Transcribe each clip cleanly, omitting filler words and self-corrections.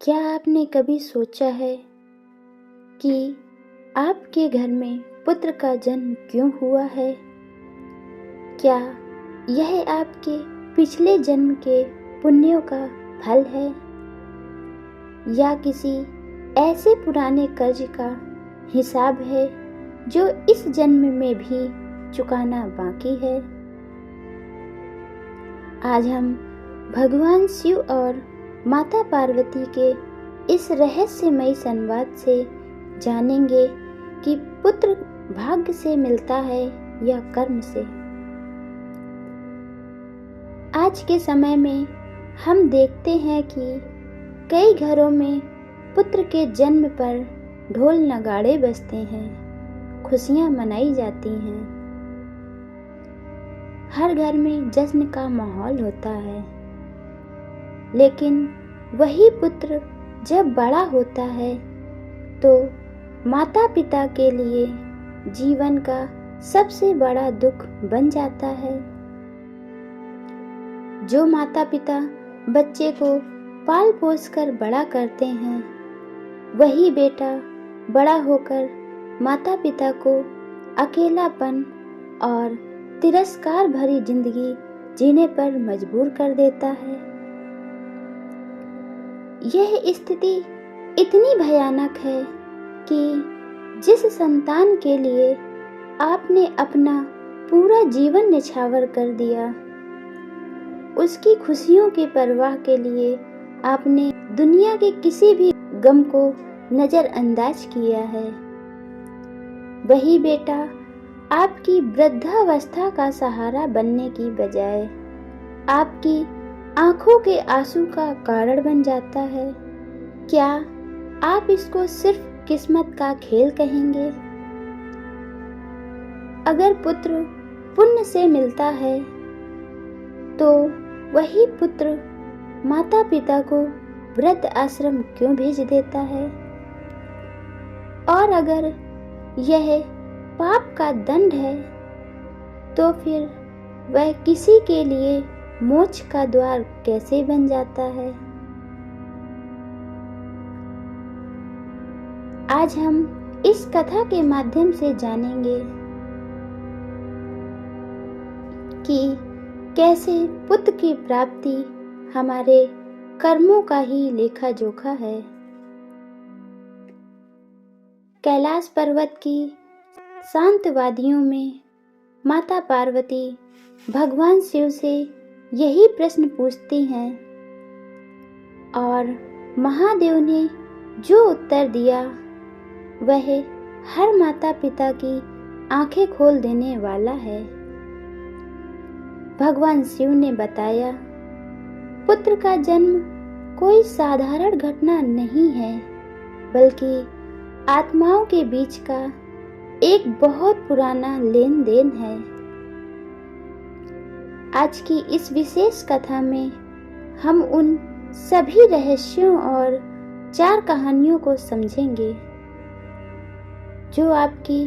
क्या आपने कभी सोचा है कि आपके घर में पुत्र का जन्म क्यों हुआ है? क्या यह आपके पिछले जन्म के पुण्यों का फल है या किसी ऐसे पुराने कर्ज का हिसाब है जो इस जन्म में भी चुकाना बाकी है? आज हम भगवान शिव और माता पार्वती के इस रहस्यमयी संवाद से जानेंगे कि पुत्र भाग्य से मिलता है या कर्म से। आज के समय में हम देखते हैं कि कई घरों में पुत्र के जन्म पर ढोल नगाड़े बजते हैं, खुशियां मनाई जाती हैं। हर घर में जश्न का माहौल होता है, लेकिन वही पुत्र जब बड़ा होता है तो माता पिता के लिए जीवन का सबसे बड़ा दुख बन जाता है। जो माता पिता बच्चे को पाल पोस कर बड़ा करते हैं, वही बेटा बड़ा होकर माता पिता को अकेलापन और तिरस्कार भरी जिंदगी जीने पर मजबूर कर देता है। यह स्थिति इतनी भयानक है कि जिस संतान के लिए आपने अपना पूरा जीवन न्यौछावर कर दिया, उसकी खुशियों की परवाह के लिए आपने दुनिया के किसी भी गम को नजरअंदाज किया है, वही बेटा आपकी वृद्धावस्था का सहारा बनने की बजाय आपकी आंखों के आंसू का कारण बन जाता है। क्या आप इसको सिर्फ किस्मत का खेल कहेंगे? अगर पुत्र पुण्य से मिलता है तो वही पुत्र माता पिता को वृद्ध आश्रम क्यों भेज देता है? और अगर यह पाप का दंड है तो फिर वह किसी के लिए मोक्ष का द्वार कैसे बन जाता है? आज हम इस कथा के माध्यम से जानेंगे कि कैसे पुत्र की प्राप्ति हमारे कर्मों का ही लेखा जोखा है। कैलाश पर्वत की शांत वादियों में माता पार्वती भगवान शिव से यही प्रश्न पूछती हैं और महादेव ने जो उत्तर दिया वह हर माता पिता की आंखें खोल देने वाला है। भगवान शिव ने बताया, पुत्र का जन्म कोई साधारण घटना नहीं है, बल्कि आत्माओं के बीच का एक बहुत पुराना लेन देन है। आज की इस विशेष कथा में हम उन सभी रहस्यों और 4 कहानियों को समझेंगे जो आपकी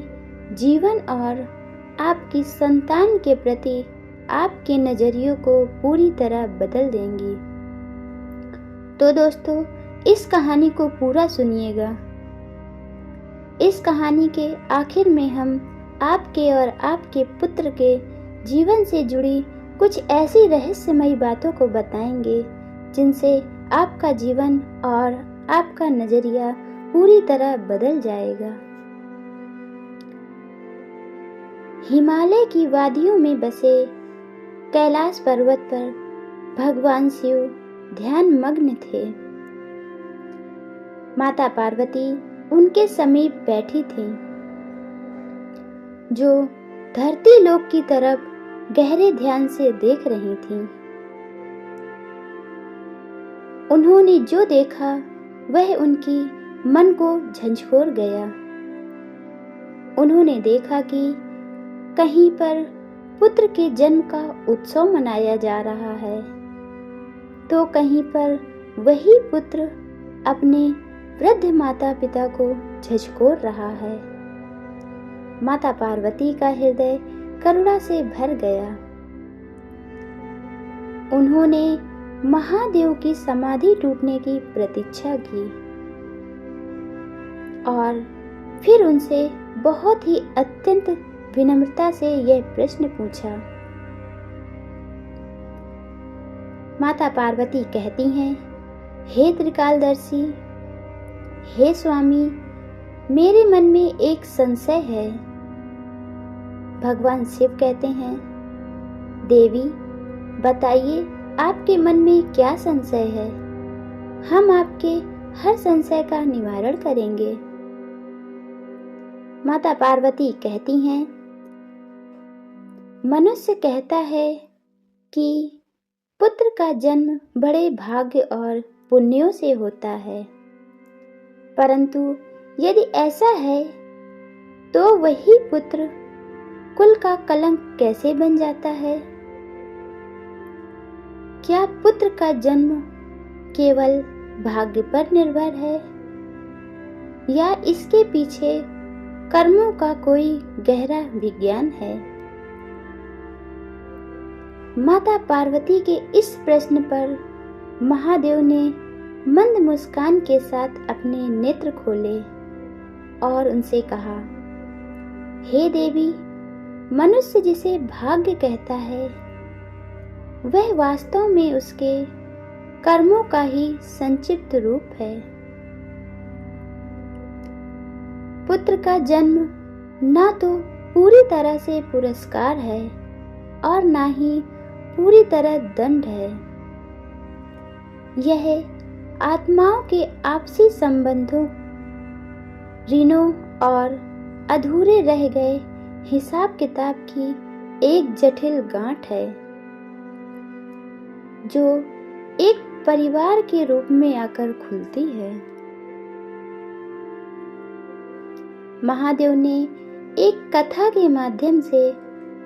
जीवन और आपकी संतान के प्रति आपके नजरियों को पूरी तरह बदल देंगी। तो दोस्तों, इस कहानी को पूरा सुनिएगा। इस कहानी के आखिर में हम आपके और आपके पुत्र के जीवन से जुड़ी कुछ ऐसी रहस्यमयी बातों को बताएंगे जिनसे आपका जीवन और आपका नजरिया पूरी तरह बदल जाएगा। हिमालय की वादियों में बसे कैलाश पर्वत पर भगवान शिव ध्यान मग्न थे। माता पार्वती उनके समीप बैठी थीं, जो धरती लोक की तरफ गहरे ध्यान से देख रही थीं। उन्होंने जो देखा वह उनकी मन को झंझोर गया। उन्होंने देखा कि कहीं पर पुत्र के जन्म का उत्सव मनाया जा रहा है, तो कहीं पर वही पुत्र अपने वृद्ध माता पिता को झकझोर रहा है। माता पार्वती का हृदय करुणा से भर गया। उन्होंने महादेव की समाधि टूटने की प्रतीक्षा की और फिर उनसे बहुत ही अत्यंत विनम्रता से यह प्रश्न पूछा। माता पार्वती कहती हैं, हे त्रिकालदर्शी, हे स्वामी, मेरे मन में एक संशय है। भगवान शिव कहते हैं, देवी बताइए आपके मन में क्या संशय है, हम आपके हर संशय का निवारण करेंगे। माता पार्वती कहती हैं, मनुष्य कहता है कि पुत्र का जन्म बड़े भाग्य और पुण्यों से होता है, परंतु यदि ऐसा है तो वही पुत्र कुल का कलंक कैसे बन जाता है? क्या पुत्र का जन्म केवल भाग्य पर निर्भर है या इसके पीछे कर्मों का कोई गहरा विज्ञान है? माता पार्वती के इस प्रश्न पर महादेव ने मंद मुस्कान के साथ अपने नेत्र खोले और उनसे कहा, हे देवी, मनुष्य जिसे भाग्य कहता है वह वास्तव में उसके कर्मों का ही संक्षिप्त रूप है। पुत्र का जन्म ना तो पूरी तरह से पुरस्कार है और ना ही पूरी तरह दंड है। यह आत्माओं के आपसी संबंधों, ऋणों और अधूरे रह गए हिसाब किताब की एक जटिल गांठ है जो एक परिवार के रूप में आकर खुलती है। महादेव ने एक कथा के माध्यम से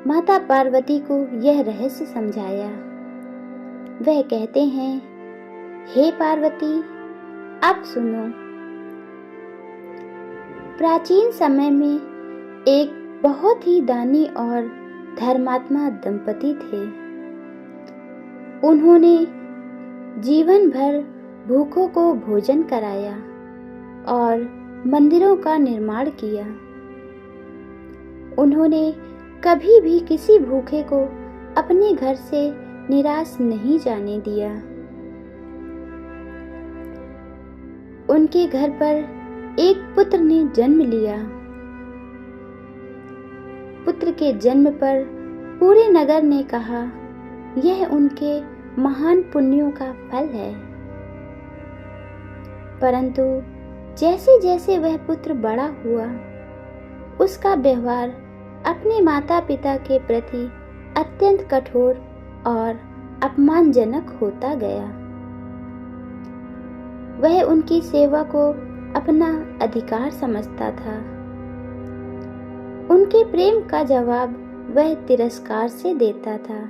माता पार्वती को यह रहस्य समझाया। वह कहते हैं, हे पार्वती, अब सुनो। प्राचीन समय में एक बहुत ही दानी और धर्मात्मा दंपति थे। उन्होंने जीवन भर भूखों को भोजन कराया और मंदिरों का निर्माण किया। उन्होंने कभी भी किसी भूखे को अपने घर से निराश नहीं जाने दिया। उनके घर पर एक पुत्र ने जन्म लिया। पुत्र के जन्म पर पूरे नगर ने कहा, यह उनके महान पुण्यों का फल है। परंतु जैसे जैसे वह पुत्र बड़ा हुआ, उसका व्यवहार अपने माता पिता के प्रति अत्यंत कठोर और अपमानजनक होता गया। वह उनकी सेवा को अपना अधिकार समझता था। उनके प्रेम का जवाब वह तिरस्कार से देता था।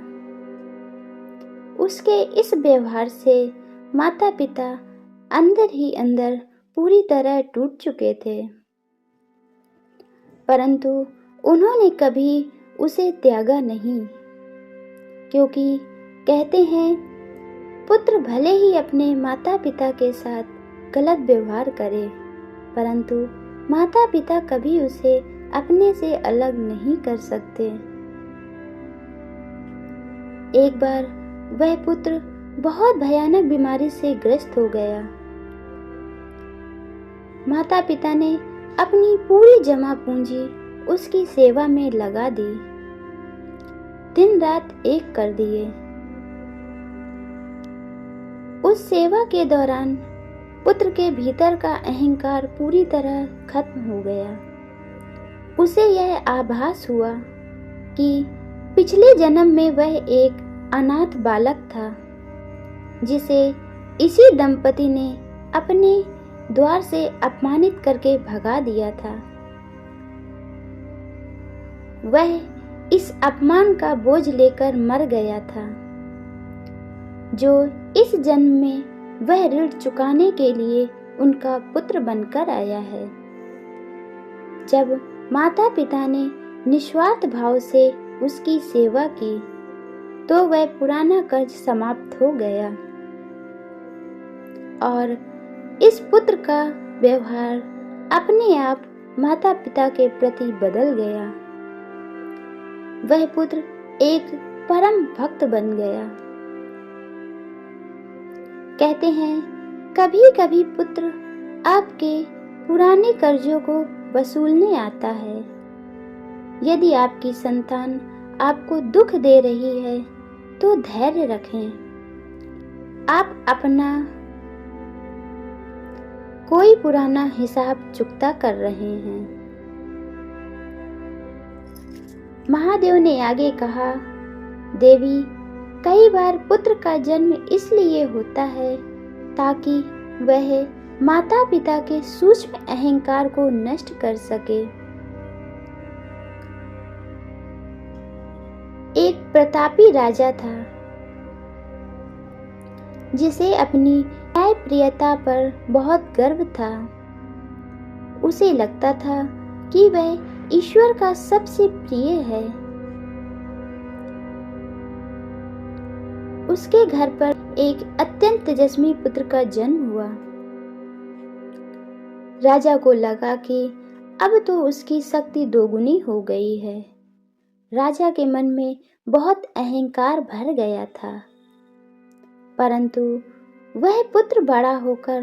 उसके इस व्यवहार से माता पिता अंदर ही अंदर पूरी तरह टूट चुके थे, परंतु उन्होंने कभी उसे त्यागा नहीं, क्योंकि कहते हैं, पुत्र भले ही अपने माता पिता के साथ गलत व्यवहार करे, परंतु माता पिता कभी उसे अपने से अलग नहीं कर सकते। एक बार वह पुत्र बहुत भयानक बीमारी से ग्रस्त हो गया। माता पिता ने अपनी पूरी जमा पूंजी उसकी सेवा में लगा दी, दिन रात एक कर दिए। उस सेवा के दौरान पुत्र के भीतर का अहंकार पूरी तरह खत्म हो गया। उसे यह आभास हुआ कि पिछले जन्म में वह एक अनाथ बालक था, जिसे इसी दंपति ने अपने द्वार से अपमानित करके भगा दिया था। वह इस अपमान का बोझ लेकर मर गया था, जो इस जन्म में वह ऋण चुकाने के लिए उनका पुत्र बनकर आया है। जब माता पिता ने निस्वार्थ भाव से उसकी सेवा की, तो वह पुराना कर्ज समाप्त हो गया। और इस पुत्र का व्यवहार अपने आप माता पिता के प्रति बदल गया। वह पुत्र एक परम भक्त बन गया। कहते हैं कभी कभी पुत्र आपके पुराने कर्जों को वसूलने आता है। यदि आपकी संतान आपको दुख दे रही है तो धैर्य रखें। आप अपना कोई पुराना हिसाब चुकता कर रहे हैं। महादेव ने आगे कहा, देवी, कई बार पुत्र का जन्म इसलिए होता है ताकि वह माता पिता के सूक्ष्म अहंकार को नष्ट कर सके। एक प्रतापी राजा था जिसे अपनी न्यायप्रियता पर बहुत गर्व था। उसे लगता था कि वह ईश्वर का सबसे प्रिय है। उसके घर पर एक अत्यंत तेजस्वी पुत्र का जन्म हुआ। राजा को लगा कि अब तो उसकी शक्ति दोगुनी हो गई है। राजा के मन में बहुत अहंकार भर गया था, परंतु वह पुत्र बड़ा होकर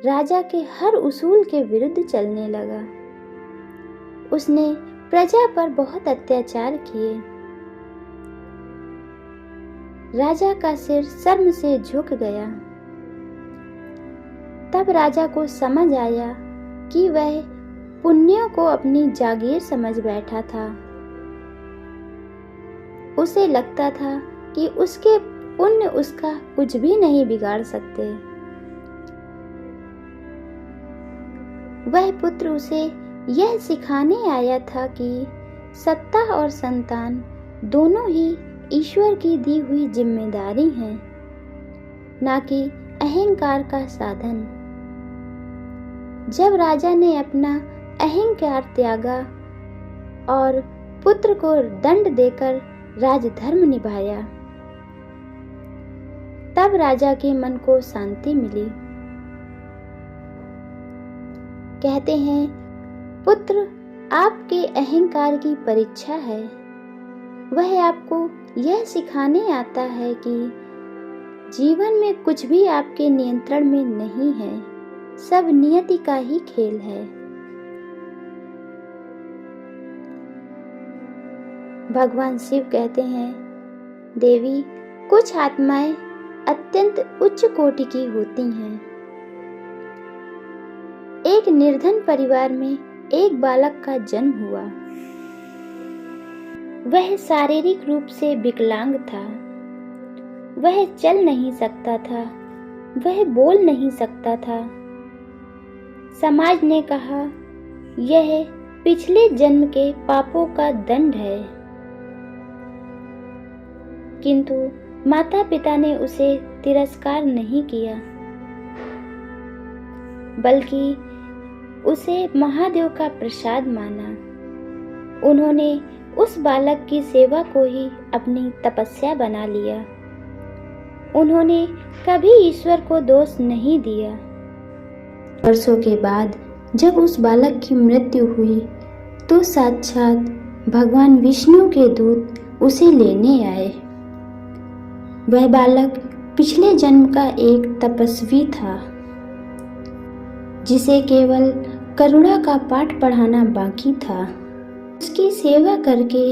राजा के हर उसूल के विरुद्ध चलने लगा। उसने प्रजा पर बहुत अत्याचार किए। राजा का सिर शर्म से झुक गया। तब राजा को समझ आया कि वह पुण्यों को अपनी जागीर समझ बैठा था। उसे लगता था कि उसके पुण्य उसका कुछ भी नहीं बिगाड़ सकते। वह पुत्र उसे यह सिखाने आया था कि सत्ता और संतान दोनों ही ईश्वर की दी हुई जिम्मेदारी हैं, ना कि अहंकार का साधन। जब राजा ने अपना अहंकार त्यागा और पुत्र को दंड देकर राजधर्म निभाया, तब राजा के मन को शांति मिली। कहते हैं पुत्र आपके अहंकार की परीक्षा है। वह आपको यह सिखाने आता है कि जीवन में कुछ भी आपके नियंत्रण में नहीं है, सब नियति का ही खेल है। भगवान शिव कहते हैं, देवी, कुछ आत्माएं अत्यंत उच्च कोटि की होती हैं। एक निर्धन परिवार में एक बालक का जन्म हुआ। वह शारीरिक रूप से विकलांग था। वह चल नहीं सकता था, वह बोल नहीं सकता था। समाज ने कहा, यह पिछले जन्म के पापों का दंड है। किंतु माता पिता ने उसे तिरस्कार नहीं किया, बल्कि उसे महादेव का प्रसाद माना। उन्होंने उस बालक की सेवा को ही अपनी तपस्या बना लिया। उन्होंने कभी ईश्वर को दोष नहीं दिया। वर्षों के बाद जब उस बालक की मृत्यु हुई तो साक्षात भगवान विष्णु के दूत उसे लेने आए। वह बालक पिछले जन्म का एक तपस्वी था, जिसे केवल करुणा का पाठ पढ़ाना बाकी था। उसकी सेवा करके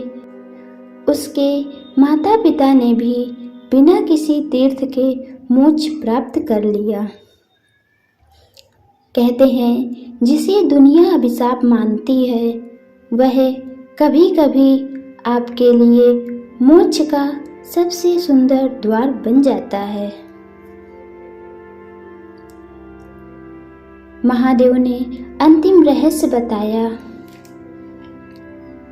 उसके माता पिता ने भी बिना किसी तीर्थ के मोक्ष प्राप्त कर लिया। कहते हैं जिसे दुनिया अभिशाप मानती है, वह कभी कभी आपके लिए मोक्ष का सबसे सुंदर द्वार बन जाता है। महादेव ने अंतिम रहस्य बताया।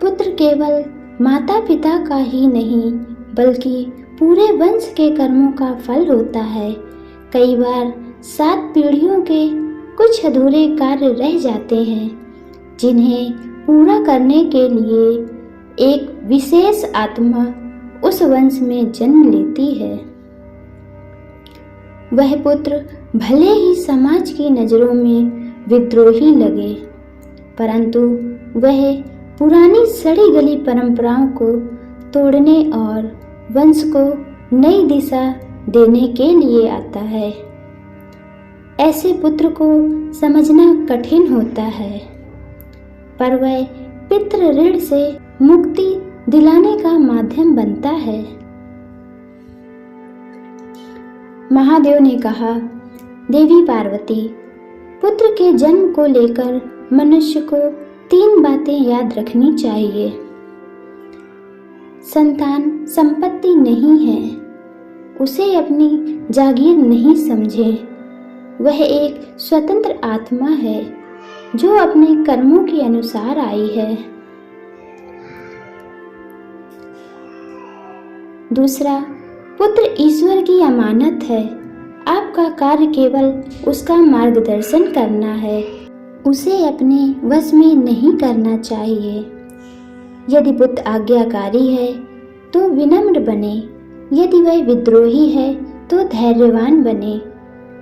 पुत्र केवल माता पिता का ही नहीं, बल्कि पूरे वंश के कर्मों का फल होता है। कई बार 7 पीढ़ियों के कुछ अधूरे कार्य रह जाते हैं, जिन्हें पूरा करने के लिए एक विशेष आत्मा उस वंश में जन्म लेती है। वह पुत्र भले ही समाज की नज़रों में विद्रोही लगे, परंतु वह पुरानी सड़ी गली परंपराओं को तोड़ने और वंश को नई दिशा देने के लिए आता है। ऐसे पुत्र को समझना कठिन होता है, पर वह पितृ ऋण से मुक्ति दिलाने का माध्यम बनता है। महादेव ने कहा, देवी पार्वती, पुत्र के जन्म को लेकर मनुष्य को 3 बातें याद रखनी चाहिए। संतान संपत्ति नहीं है, उसे अपनी जागीर नहीं समझे। वह एक स्वतंत्र आत्मा है जो अपने कर्मों के अनुसार आई है। दूसरा, पुत्र ईश्वर की अमानत है। आपका कार्य केवल उसका मार्गदर्शन करना है, उसे अपने वश में नहीं करना चाहिए। यदि पुत्र आज्ञाकारी है तो विनम्र बने, यदि वह विद्रोही है तो धैर्यवान बने।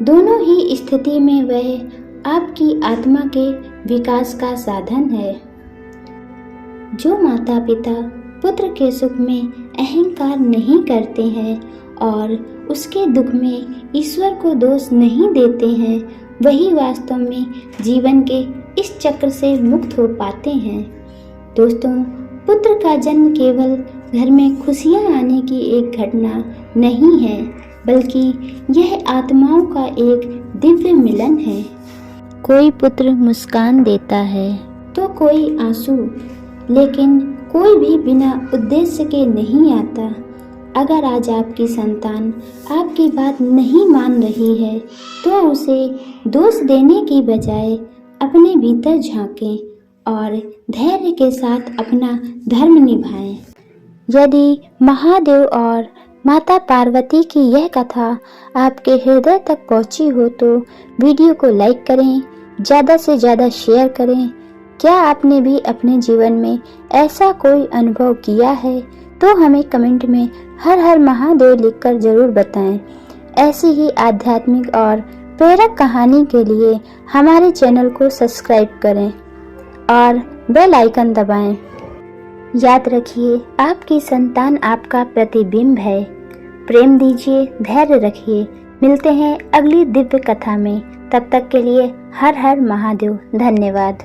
दोनों ही स्थिति में वह आपकी आत्मा के विकास का साधन है। जो माता पिता पुत्र के सुख में अहंकार नहीं करते हैं और उसके दुख में ईश्वर को दोष नहीं देते हैं, वही वास्तव में जीवन के इस चक्र से मुक्त हो पाते हैं। दोस्तों, पुत्र का जन्म केवल घर में खुशियां आने की एक घटना नहीं है, बल्कि यह आत्माओं का एक दिव्य मिलन है। कोई पुत्र मुस्कान देता है तो कोई आंसू, लेकिन कोई भी बिना उद्देश्य के नहीं आता। अगर आज आपकी संतान आपकी बात नहीं मान रही है तो उसे दोष देने की बजाय अपने भीतर झांकें और धैर्य के साथ अपना धर्म निभाएं। यदि महादेव और माता पार्वती की यह कथा आपके हृदय तक पहुंची हो तो वीडियो को लाइक करें, ज़्यादा से ज़्यादा शेयर करें। क्या आपने भी अपने जीवन में ऐसा कोई अनुभव किया है तो हमें कमेंट में हर हर महादेव लिखकर ज़रूर बताएं। ऐसी ही आध्यात्मिक और प्रेरक कहानी के लिए हमारे चैनल को सब्सक्राइब करें और बेल आइकन दबाएं। याद रखिए, आपकी संतान आपका प्रतिबिंब है। प्रेम दीजिए, धैर्य रखिए। मिलते हैं अगली दिव्य कथा में। तब तक के लिए हर हर महादेव। धन्यवाद।